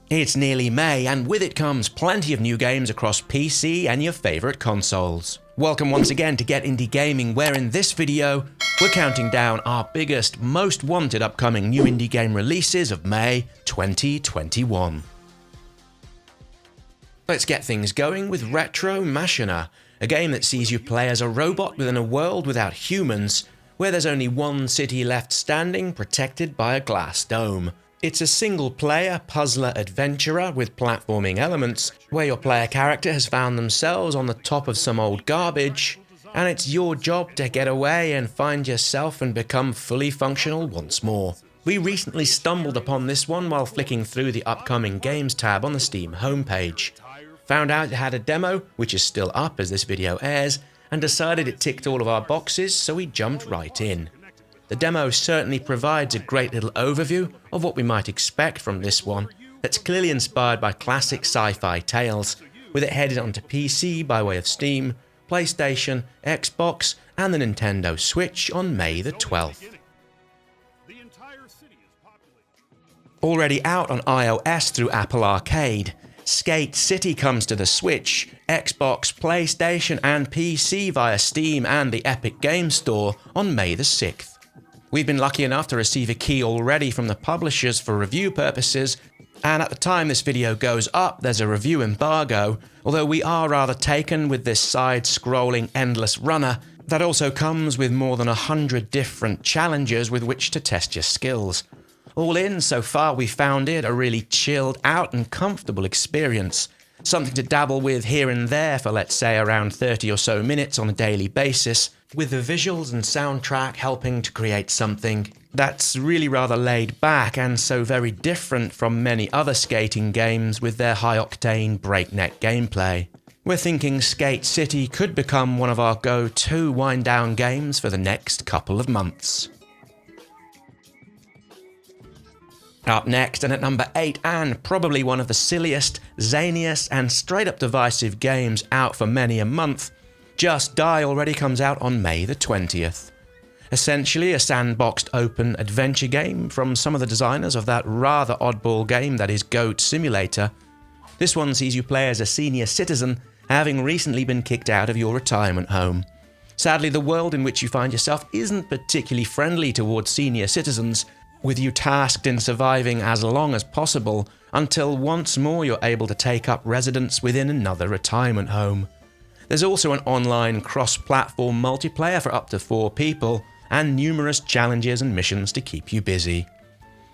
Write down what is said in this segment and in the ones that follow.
It's nearly May, and with it comes plenty of new games across PC and your favourite consoles. Welcome once again to Get Indie Gaming, where in this video, we're counting down our biggest, most wanted upcoming new indie game releases of May 2021. Let's get things going with Retro Machina, a game that sees you play as a robot within a world without humans, where there's only one city left standing, protected by a glass dome. It's a single-player puzzler adventurer with platforming elements, where your player character has found themselves on the top of some old garbage, and it's your job to get away and find yourself and become fully functional once more. We recently stumbled upon this one while flicking through the upcoming games tab on the Steam homepage. Found out it had a demo, which is still up as this video airs, and decided it ticked all of our boxes, so we jumped right in. The demo certainly provides a great little overview of what we might expect from this one, that's clearly inspired by classic sci-fi tales, with it headed onto PC by way of Steam, PlayStation, Xbox, and the Nintendo Switch on May the 12th. Already out on iOS through Apple Arcade, Skate City comes to the Switch, Xbox, PlayStation, and PC via Steam and the Epic Games Store on May the 6th. We've been lucky enough to receive a key already from the publishers for review purposes, and at the time this video goes up, there's a review embargo, although we are rather taken with this side-scrolling endless runner that also comes with more than 100 different challenges with which to test your skills. All in, so far we found it a really chilled out and comfortable experience, something to dabble with here and there for let's say around 30 or so minutes on a daily basis, with the visuals and soundtrack helping to create something that's really rather laid back and so very different from many other skating games with their high-octane breakneck gameplay. We're thinking Skate City could become one of our go-to wind-down games for the next couple of months. Up next, and at number 8, and probably one of the silliest, zaniest, and straight-up divisive games out for many a month, Just Die already comes out on May the 20th. Essentially a sandboxed open adventure game from some of the designers of that rather oddball game that is Goat Simulator. This one sees you play as a senior citizen, having recently been kicked out of your retirement home. Sadly, the world in which you find yourself isn't particularly friendly towards senior citizens, with you tasked in surviving as long as possible until once more you're able to take up residence within another retirement home. There's also an online cross-platform multiplayer for up to 4 people, and numerous challenges and missions to keep you busy.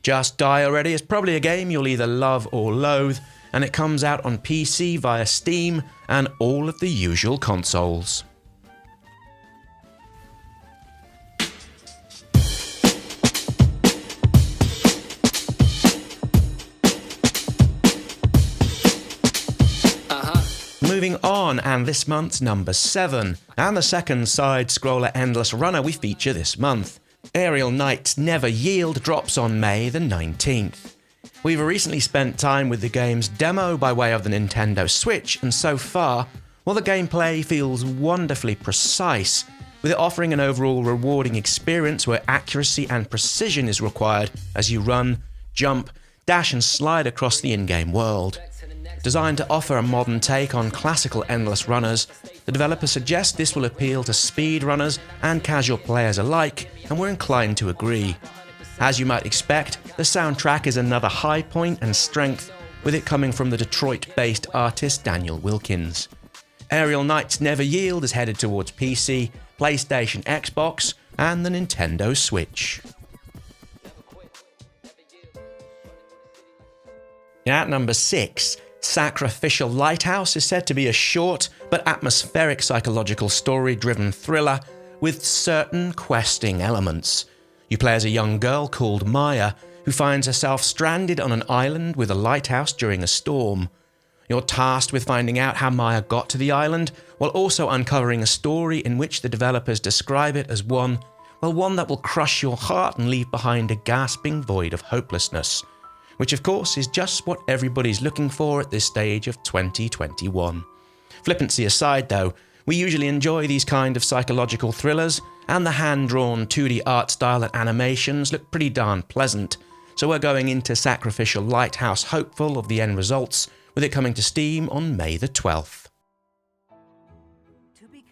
Just Die already is probably a game you'll either love or loathe, and it comes out on PC via Steam and all of the usual consoles. Moving on, and this month's number 7, and the second side-scroller endless runner we feature this month. Aerial Knight's Never Yield drops on May the 19th. We've recently spent time with the game's demo by way of the Nintendo Switch, and so far, well, the gameplay feels wonderfully precise, with it offering an overall rewarding experience where accuracy and precision is required as you run, jump, dash and slide across the in-game world. Designed to offer a modern take on classical endless runners, the developer suggests this will appeal to speedrunners and casual players alike, and we're inclined to agree. As you might expect, the soundtrack is another high point and strength, with it coming from the Detroit-based artist Daniel Wilkins. Aerial Knight's Never Yield is headed towards PC, PlayStation, Xbox, and the Nintendo Switch. At number 6, Sacrificial Lighthouse is said to be a short but atmospheric psychological story-driven thriller with certain questing elements. You play as a young girl called Maya, who finds herself stranded on an island with a lighthouse during a storm. You're tasked with finding out how Maya got to the island, while also uncovering a story in which the developers describe it as one that will crush your heart and leave behind a gasping void of hopelessness. Which of course is just what everybody's looking for at this stage of 2021. Flippancy aside though, we usually enjoy these kind of psychological thrillers, and the hand-drawn 2D art style and animations look pretty darn pleasant, so we're going into Sacrificial Lighthouse hopeful of the end results, with it coming to Steam on May the 12th.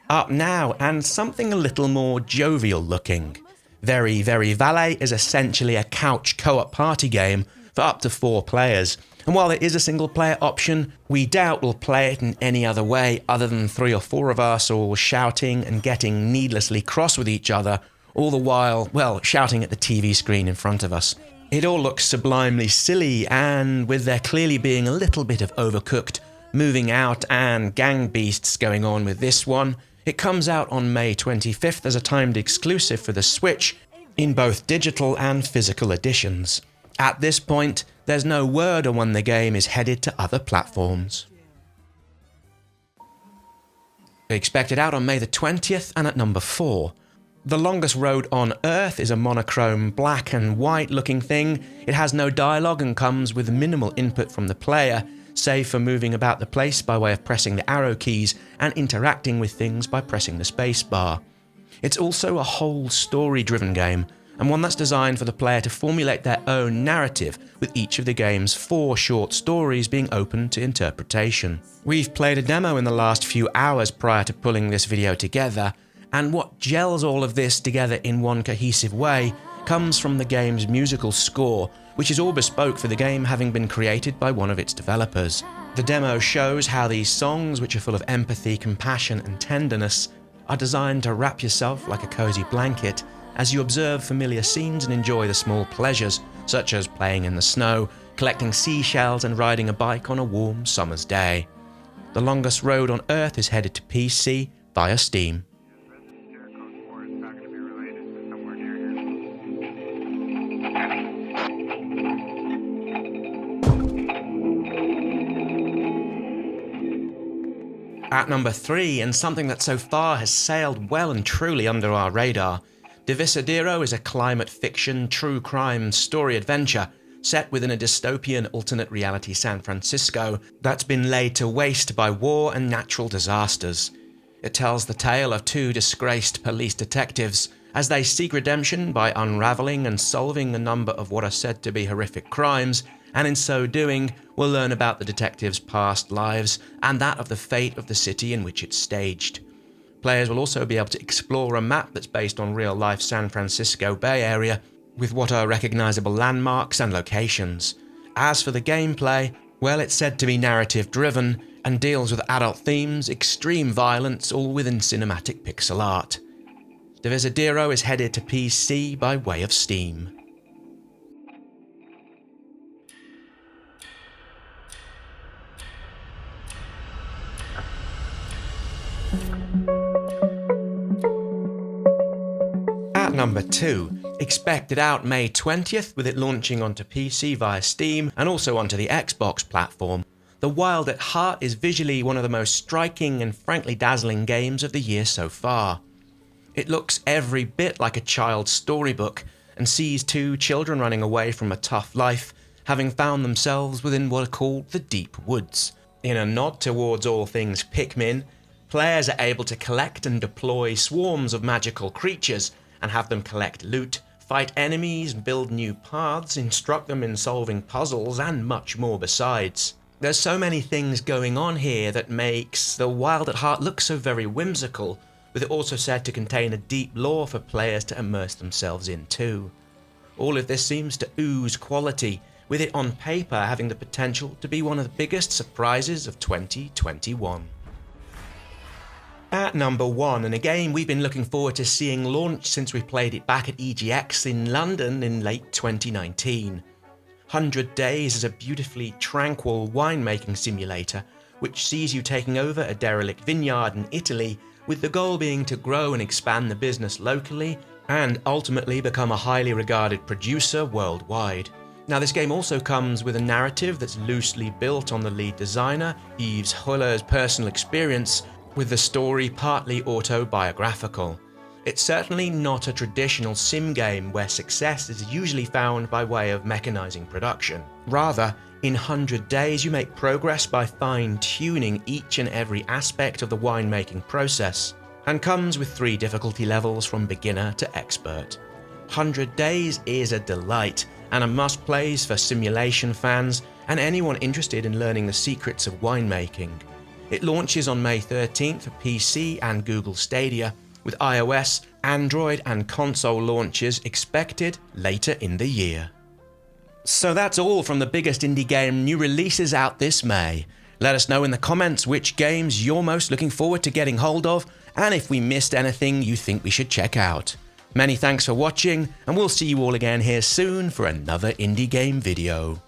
Up now, and something a little more jovial looking. Very Valet is essentially a couch co-op party game for up to 4 players, and while there is a single player option, we doubt we'll play it in any other way other than 3 or 4 of us all shouting and getting needlessly cross with each other, all the while, well, shouting at the TV screen in front of us. It all looks sublimely silly, and with there clearly being a little bit of overcooked, moving out and gang beasts going on with this one, it comes out on May 25th as a timed exclusive for the Switch in both digital and physical editions. At this point, there's no word on when the game is headed to other platforms. Expected out on May the 20th, and at number 4. The Longest Road on Earth is a monochrome black and white looking thing. It has no dialogue and comes with minimal input from the player, save for moving about the place by way of pressing the arrow keys and interacting with things by pressing the space bar. It's also a whole story-driven game, and one that's designed for the player to formulate their own narrative, with each of the game's 4 short stories being open to interpretation. We've played a demo in the last few hours prior to pulling this video together, and what gels all of this together in one cohesive way comes from the game's musical score, which is all bespoke for the game, having been created by one of its developers. The demo shows how these songs, which are full of empathy, compassion and tenderness, are designed to wrap yourself like a cozy blanket as you observe familiar scenes and enjoy the small pleasures, such as playing in the snow, collecting seashells and riding a bike on a warm summer's day. The Longest Road on Earth is headed to PC via Steam. At number 3, and something that so far has sailed well and truly under our radar, Divisadero is a climate fiction, true crime story adventure set within a dystopian alternate reality San Francisco that's been laid to waste by war and natural disasters. It tells the tale of 2 disgraced police detectives as they seek redemption by unraveling and solving a number of what are said to be horrific crimes, and in so doing, we'll learn about the detectives' past lives and that of the fate of the city in which it's staged. Players will also be able to explore a map that's based on real-life San Francisco Bay Area, with what are recognizable landmarks and locations. As for the gameplay, well, it's said to be narrative-driven and deals with adult themes, extreme violence, all within cinematic pixel art. Divisadero is headed to PC by way of Steam. At number 2, expected out May 20th, with it launching onto PC via Steam and also onto the Xbox platform. The Wild at Heart is visually one of the most striking and frankly dazzling games of the year so far. It looks every bit like a child's storybook and sees 2 children running away from a tough life, having found themselves within what are called the Deep Woods. In a nod towards all things Pikmin, players are able to collect and deploy swarms of magical creatures and have them collect loot, fight enemies, build new paths, instruct them in solving puzzles, and much more besides. There's so many things going on here that makes The Wild at Heart look so very whimsical, with it also said to contain a deep lore for players to immerse themselves in too. All of this seems to ooze quality, with it on paper having the potential to be one of the biggest surprises of 2021. At number 1, and a game we've been looking forward to seeing launch since we played it back at EGX in London in late 2019. 100 Days is a beautifully tranquil winemaking simulator which sees you taking over a derelict vineyard in Italy, with the goal being to grow and expand the business locally and ultimately become a highly regarded producer worldwide. Now, this game also comes with a narrative that's loosely built on the lead designer, Yves Huller's personal experience, with the story partly autobiographical. It's certainly not a traditional sim game where success is usually found by way of mechanizing production. Rather, in 100 Days you make progress by fine-tuning each and every aspect of the winemaking process, and comes with 3 difficulty levels from beginner to expert. 100 Days is a delight, and a must-plays for simulation fans and anyone interested in learning the secrets of winemaking. It launches on May 13th for PC and Google Stadia, with iOS, Android and console launches expected later in the year. So that's all from the biggest indie game new releases out this May. Let us know in the comments which games you're most looking forward to getting hold of, and if we missed anything you think we should check out. Many thanks for watching, and we'll see you all again here soon for another indie game video.